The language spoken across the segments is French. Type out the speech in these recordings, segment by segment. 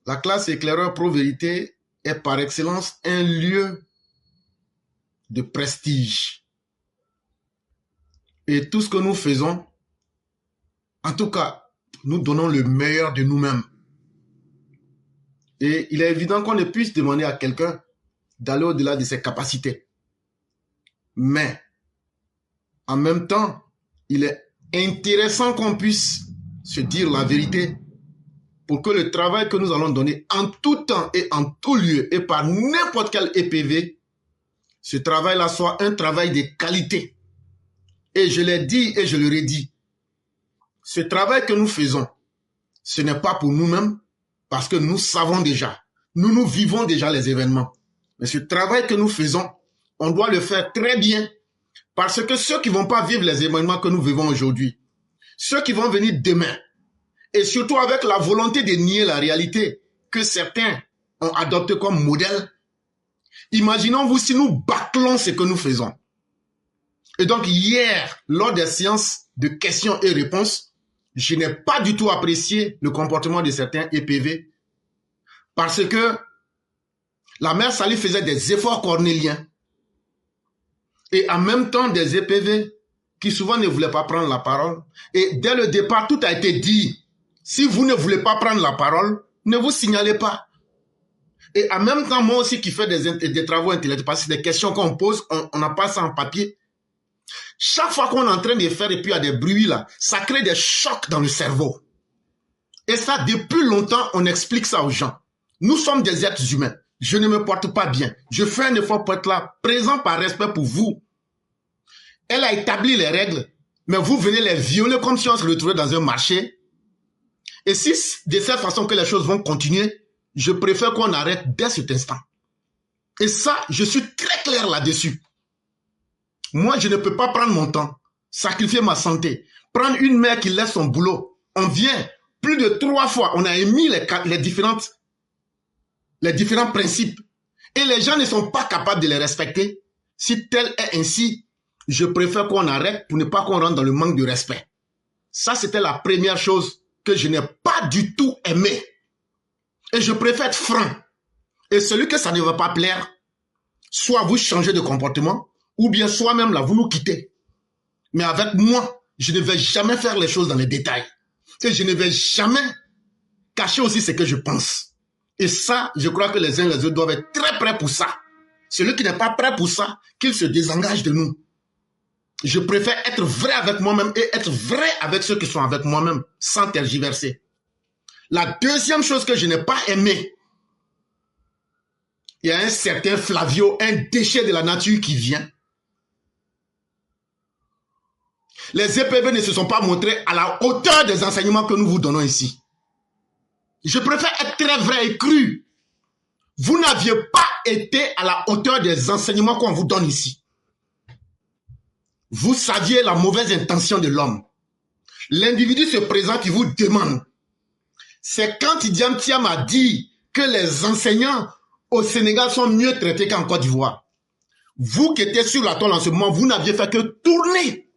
La classe éclaireur pro-vérité est par excellence un lieu de prestige. Et tout ce que nous faisons, en tout cas, nous donnons le meilleur de nous-mêmes. Et il est évident qu'on ne puisse demander à quelqu'un d'aller au-delà de ses capacités. Mais, en même temps, il est intéressant qu'on puisse se dire la vérité pour que le travail que nous allons donner en tout temps et en tout lieu et par n'importe quel EPV, ce travail-là soit un travail de qualité. Et je l'ai dit et je le redis. Ce travail que nous faisons, ce n'est pas pour nous-mêmes parce que nous savons déjà, nous vivons déjà les événements. Mais ce travail que nous faisons, on doit le faire très bien parce que ceux qui ne vont pas vivre les événements que nous vivons aujourd'hui, ceux qui vont venir demain, et surtout avec la volonté de nier la réalité que certains ont adopté comme modèle, imaginons-vous si nous bâclons ce que nous faisons. Et donc hier, lors des séances de questions et réponses, je n'ai pas du tout apprécié le comportement de certains EPV parce que la mère Sali faisait des efforts cornéliens et en même temps des EPV qui souvent ne voulaient pas prendre la parole. Et dès le départ, tout a été dit. Si vous ne voulez pas prendre la parole, ne vous signalez pas. Et en même temps, moi aussi qui fais des travaux intellectuels, parce que c'est des questions qu'on pose, on n'a pas ça en papier. Chaque fois qu'on est en train de faire et puis il y a des bruits là, ça crée des chocs dans le cerveau. Et ça, depuis longtemps, on explique ça aux gens. Nous sommes des êtres humains. Je ne me porte pas bien. Je fais un effort pour être là, présent par respect pour vous. Elle a établi les règles, mais vous venez les violer comme si on se retrouvait dans un marché. Et si de cette façon que les choses vont continuer, je préfère qu'on arrête dès cet instant. Et ça, je suis très clair là-dessus. Moi, je ne peux pas prendre mon temps, sacrifier ma santé, prendre une mère qui laisse son boulot. On vient plus de 3 fois, on a émis les différents principes. Et les gens ne sont pas capables de les respecter. Si tel est ainsi, je préfère qu'on arrête pour ne pas qu'on rentre dans le manque de respect. Ça, c'était la première chose que je n'ai pas du tout aimé. Et je préfère être franc. Et celui que ça ne va pas plaire, soit vous changez de comportement, ou bien soi-même là, vous nous quittez. Mais avec moi, je ne vais jamais faire les choses dans les détails. Et je ne vais jamais cacher aussi ce que je pense. Et ça, je crois que les uns et les autres doivent être très prêts pour ça. Celui qui n'est pas prêt pour ça, qu'il se désengage de nous. Je préfère être vrai avec moi-même et être vrai avec ceux qui sont avec moi-même, sans tergiverser. La deuxième chose que je n'ai pas aimé, il y a un certain Flavio, un déchet de la nature qui vient. Les EPV ne se sont pas montrés à la hauteur des enseignements que nous vous donnons ici. Je préfère être très vrai et cru. Vous n'aviez pas été à la hauteur des enseignements qu'on vous donne ici. Vous saviez la mauvaise intention de l'homme. L'individu se présente, il vous demande. C'est quand Idiam Thiam a dit que les enseignants au Sénégal sont mieux traités qu'en Côte d'Ivoire. Vous qui étiez sur la toile en ce moment, vous n'aviez fait que tourner.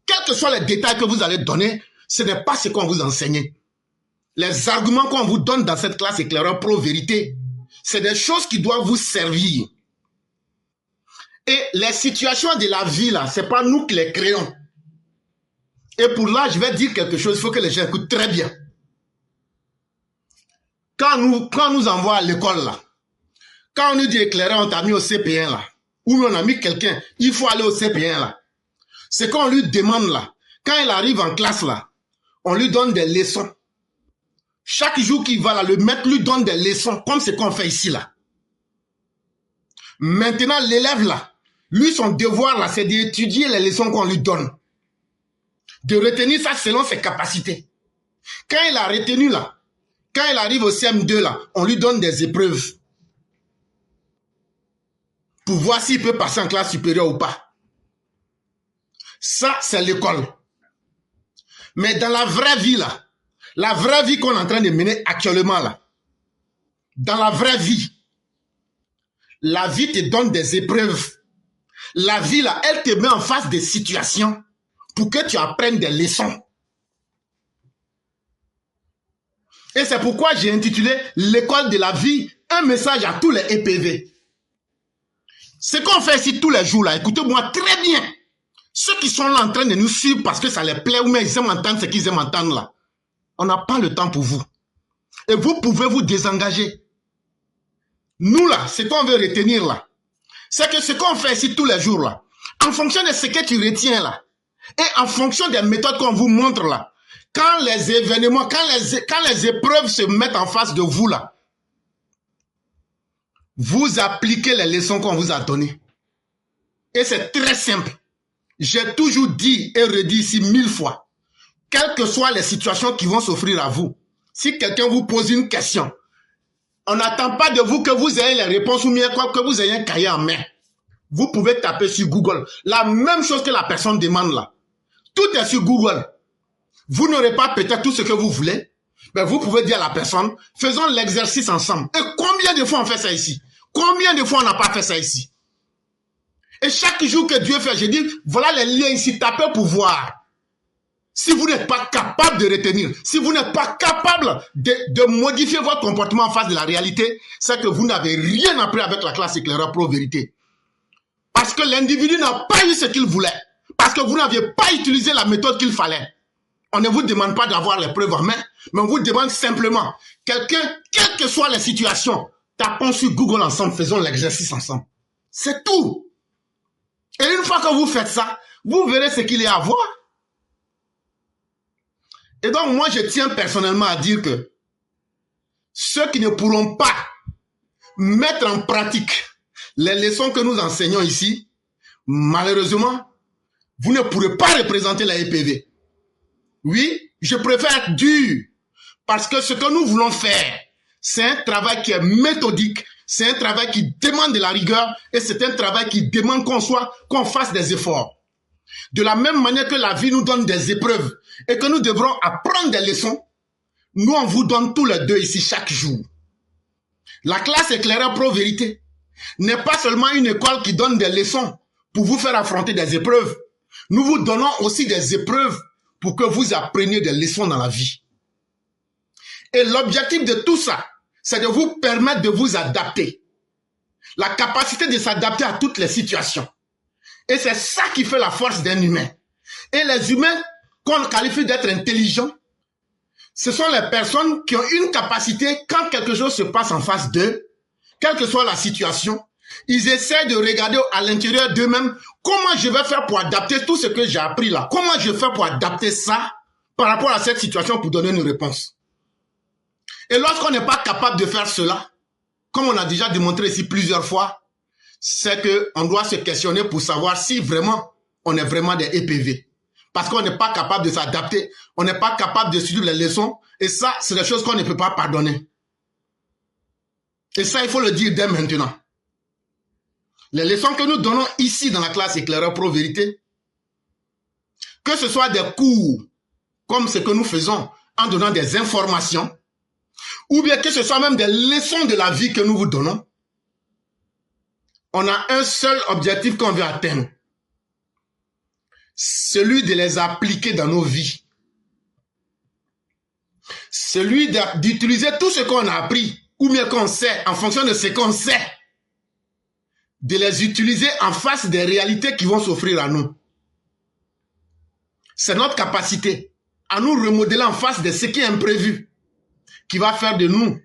Quels que soient les détails que vous allez donner, ce n'est pas ce qu'on vous enseigne. Les arguments qu'on vous donne dans cette classe éclaireur pro-vérité, c'est des choses qui doivent vous servir. Et les situations de la vie, là, ce n'est pas nous qui les créons. Et pour là, je vais dire quelque chose, il faut que les gens écoutent très bien. Quand on nous envoie à l'école, là, quand on nous dit éclaireur, on t'a mis au CP1, là, ou on a mis quelqu'un, il faut aller au CP1, là. C'est qu'on lui demande, là, quand il arrive en classe, là, on lui donne des leçons. Chaque jour qu'il va là, le maître lui donne des leçons, comme ce qu'on fait ici, là. Maintenant, l'élève, là, lui, son devoir, là, c'est d'étudier les leçons qu'on lui donne. De retenir ça selon ses capacités. Quand il a retenu, là, quand il arrive au CM2, là, on lui donne des épreuves. Pour voir s'il peut passer en classe supérieure ou pas. Ça, c'est l'école. Mais dans la vraie vie, là, la vraie vie qu'on est en train de mener actuellement, là, dans la vraie vie, la vie te donne des épreuves. La vie, là, elle te met en face des situations pour que tu apprennes des leçons. Et c'est pourquoi j'ai intitulé l'école de la vie, un message à tous les EPV. Ce qu'on fait ici tous les jours là, écoutez-moi très bien. Ceux qui sont là en train de nous suivre parce que ça les plaît ou bien ils aiment entendre ce qu'ils aiment entendre là, on n'a pas le temps pour vous. Et vous pouvez vous désengager. Nous là, ce qu'on veut retenir là, c'est que ce qu'on fait ici tous les jours là, en fonction de ce que tu retiens là, et en fonction des méthodes qu'on vous montre là, quand les événements, quand les épreuves se mettent en face de vous là, vous appliquez les leçons qu'on vous a données. Et c'est très simple. J'ai toujours dit et redit ici 1000 fois, quelles que soient les situations qui vont s'offrir à vous, si quelqu'un vous pose une question, on n'attend pas de vous que vous ayez les réponses ou bien que vous ayez un cahier en main. Vous pouvez taper sur Google. La même chose que la personne demande là. Tout est sur Google. Vous n'aurez pas peut-être tout ce que vous voulez, mais vous pouvez dire à la personne, faisons l'exercice ensemble. Et combien de fois on fait ça ici? Combien de fois on n'a pas fait ça ici? Et chaque jour que Dieu fait, je dis, voilà les liens ici, tapez pour voir. Si vous n'êtes pas capable de retenir, si vous n'êtes pas capable de modifier votre comportement en face de la réalité, c'est que vous n'avez rien appris avec la classe éclaireur pro vérité. Parce que l'individu n'a pas eu ce qu'il voulait. Parce que vous n'aviez pas utilisé la méthode qu'il fallait. On ne vous demande pas d'avoir les preuves en main, mais on vous demande simplement, quelqu'un, quelles que soient les situations, tapons sur Google ensemble, faisons l'exercice ensemble. C'est tout. Et une fois que vous faites ça, vous verrez ce qu'il y a à voir. Et donc, moi, je tiens personnellement à dire que ceux qui ne pourront pas mettre en pratique les leçons que nous enseignons ici, malheureusement, vous ne pourrez pas représenter la EPV. Oui, je préfère être dur, parce que ce que nous voulons faire, c'est un travail qui est méthodique, c'est un travail qui demande de la rigueur, et c'est un travail qui demande qu'on fasse des efforts. De la même manière que la vie nous donne des épreuves, et que nous devrons apprendre des leçons, nous on vous donne tous les deux ici chaque jour. La classe éclaireur pro vérité n'est pas seulement une école qui donne des leçons pour vous faire affronter des épreuves. Nous vous donnons aussi des épreuves pour que vous appreniez des leçons dans la vie. Et l'objectif de tout ça, c'est de vous permettre de vous adapter. La capacité de s'adapter à toutes les situations. Et c'est ça qui fait la force d'un humain. Et les humains qu'on qualifie d'être intelligents, ce sont les personnes qui ont une capacité, quand quelque chose se passe en face d'eux, quelle que soit la situation, ils essaient de regarder à l'intérieur d'eux-mêmes comment je vais faire pour adapter tout ce que j'ai appris là. Comment je fais pour adapter ça par rapport à cette situation pour donner une réponse. Et lorsqu'on n'est pas capable de faire cela, comme on a déjà démontré ici plusieurs fois, c'est qu'on doit se questionner pour savoir si vraiment on est vraiment des EPV. Parce qu'on n'est pas capable de s'adapter, on n'est pas capable de suivre les leçons, et ça, c'est des choses qu'on ne peut pas pardonner. Et ça, il faut le dire dès maintenant. Les leçons que nous donnons ici dans la classe éclaireur pro vérité, que ce soit des cours, comme ce que nous faisons en donnant des informations, ou bien que ce soit même des leçons de la vie que nous vous donnons, on a un seul objectif qu'on veut atteindre. Celui de les appliquer dans nos vies. Celui d'utiliser tout ce qu'on a appris, ou bien qu'on sait, en fonction de ce qu'on sait, de les utiliser en face des réalités qui vont s'offrir à nous. C'est notre capacité à nous remodeler en face de ce qui est imprévu, qui va faire de nous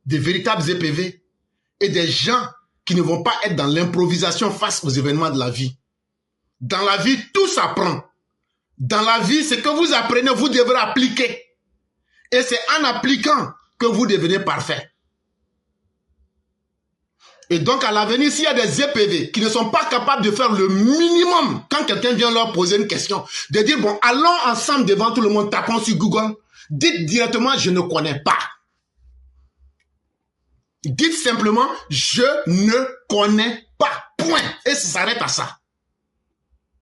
des véritables EPV et des gens qui ne vont pas être dans l'improvisation face aux événements de la vie. Dans la vie, tout s'apprend. Dans la vie, ce que vous apprenez, vous devrez appliquer. Et c'est en appliquant que vous devenez parfait. Et donc, à l'avenir, s'il y a des EPV qui ne sont pas capables de faire le minimum quand quelqu'un vient leur poser une question, de dire, bon, allons ensemble devant tout le monde, tapons sur Google, dites directement, je ne connais pas. Dites simplement, je ne connais pas. Point. Et ça s'arrête à ça.